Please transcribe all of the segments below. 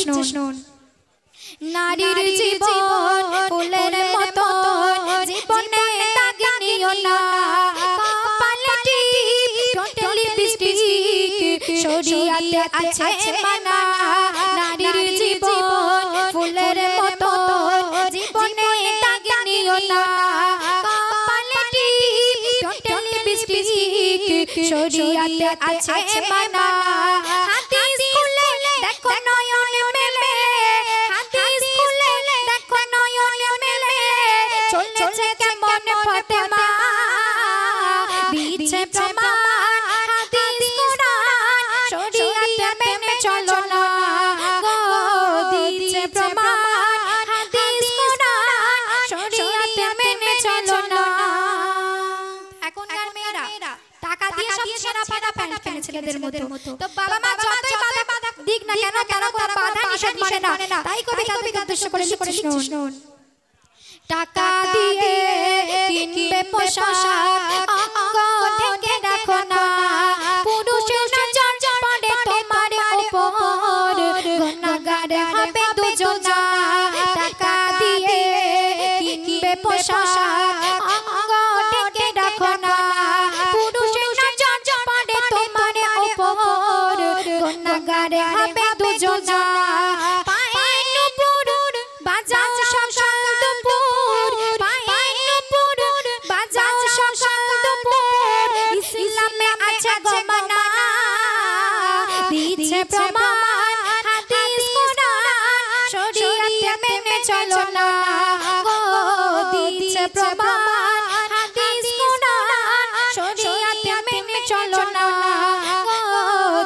শুনুন নারীর জীবন ফুলের মতো জীবনে দাগ নিও না কপালে ঠোঁটে লিপস্টিক শরীয়তে আছে মানা নারীর জীবন ফুলের মতো জীবনে দাগ নিও না কপালে ঠোঁটে লিপস্টিক শরীয়তে আছে মানা হাদিস খুলে দেখো নয়ন মেলে হাদিস খুলে দেখো নয়ন মেলে চলছে কেমন ফাতেমা দিচ্ছে প্রমাণ হাদিস কুরআন শরীয়তে মেনে চলো না গো দিচ্ছে প্রমাণ হাদিস কুরআন শরীয়তে মেনে চলো না এখনকার মেয়েরা টাকা দিয়ে সব ছেঁড়া ফাটা প্যান্ট কিনে ছেলেদের মতো তো বাবা মা যতই বাধা দিক না কেন কোনো বাধা নিষেধ মানে না তাই কবিতা উদ্দেশ্য করে শুনুন টাকা দিয়ে কিনবে পোশাক অঙ্গ ঢেকে রাখো না পুরুষের নজর পড়ে তোমার উপর গুনাহগার হবে দুজনা টাকা দিয়ে কিনবে পোশাক অঙ্গ ঢেকে রাখো না পুরুষের নজর পড়ে তোমার উপর গুনাহগার হবে দুজনা পায়ে নুপুর বাজাও সকাল দুপুর পায়ে নুপুর বাজাও সকাল দুপুর ইসলামে আছে গমানা দিচ্ছে প্রমাণ হাদিস কুরআন শরীয়তে মেনে চলো না গো দিচ্ছে প্রমাণ হাদিস কুরআন শরীয়তে মেনে চলো না গো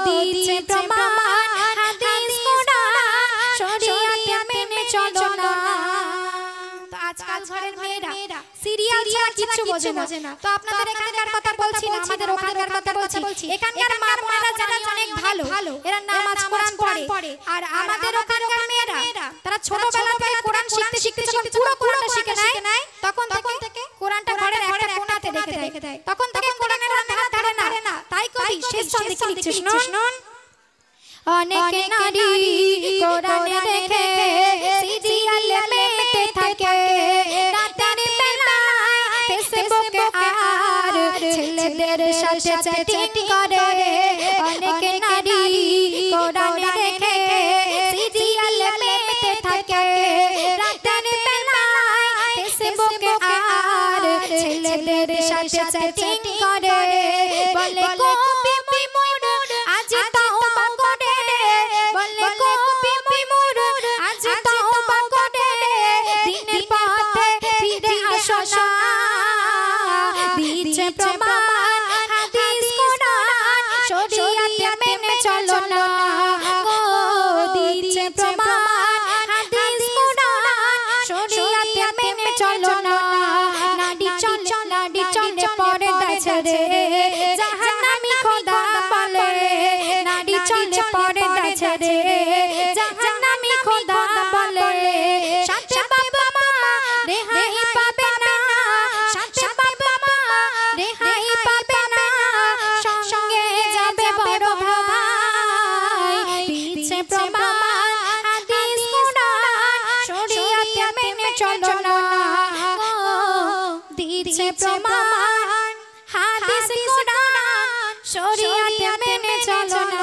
দিচ্ছে প্রমাণ হাদিস কুরআন শরীয়তে মেনে চলো না তো আজকাল ঘরের মেয়েরা সিরিয়াল ছাড়া কিছু বোঝে না তো আপনাদের এখানকার কথা বলছি না আমাদের ওখানকার কথা বলছি এখানকার মা বোনেরা জানি অনেক ভালো এরা নামাজ কোরআন পড়ে আর আমাদের ওখানকার মেয়েরা তারা ছোটবেলা থেকে কোরআন শিখতে যখন পুরো কোরআনটা শিখে নেয় তখন থেকে কোরআনটা ঘরের একটা কোণাতে রেখে দেয় তখন থেকে কোরআনের হাত ধরে না তাই কবি শেষ ছন্দে কি লিখছে শুনুন অনেক নারী কোরআনে রেখে সিরিয়ালে মেতে থাকে রাতের বেলায় ফেসবুকে আর ছেলেদের সাথে চ্যাটিং করে অনেক নারী কোরআনে রেখে সিরিয়ালে মেতে থাকে রাতের বেলায় ফেসবুকে আর ছেলেদের সাথে চ্যাটিং করে বলে কবি মুইমুর আজ তাওবা করে বলে কবি মুইমুর আজ তাওবা করে দিনের পথে ফিরে আসো না দিচ্ছে প্রমাণ হাদিস কুরআন শরীয়তে মেনে চলো না গো দিচ্ছে প্রমাণ হাদিস কুরআন শরীয়তে মেনে চলো না নারী চলে পর্দা ছেড়ে জাহান্নামী খোদা বলে নারী চলে পর্দা ছেড়ে জাহান্নামী খোদা বলে সাথে বাবা মা রেহাই পাবে না সাথে বাবা মা রেহাই পাবে না সঙ্গে যাবে বড় ভাই দিচ্ছে প্রমাণ হাদিস কুরআন শরীয়তে মেনে চলো না দিচ্ছে প্রমাণ হাদিস কুরআন শরীয়তে মেনে চলো না।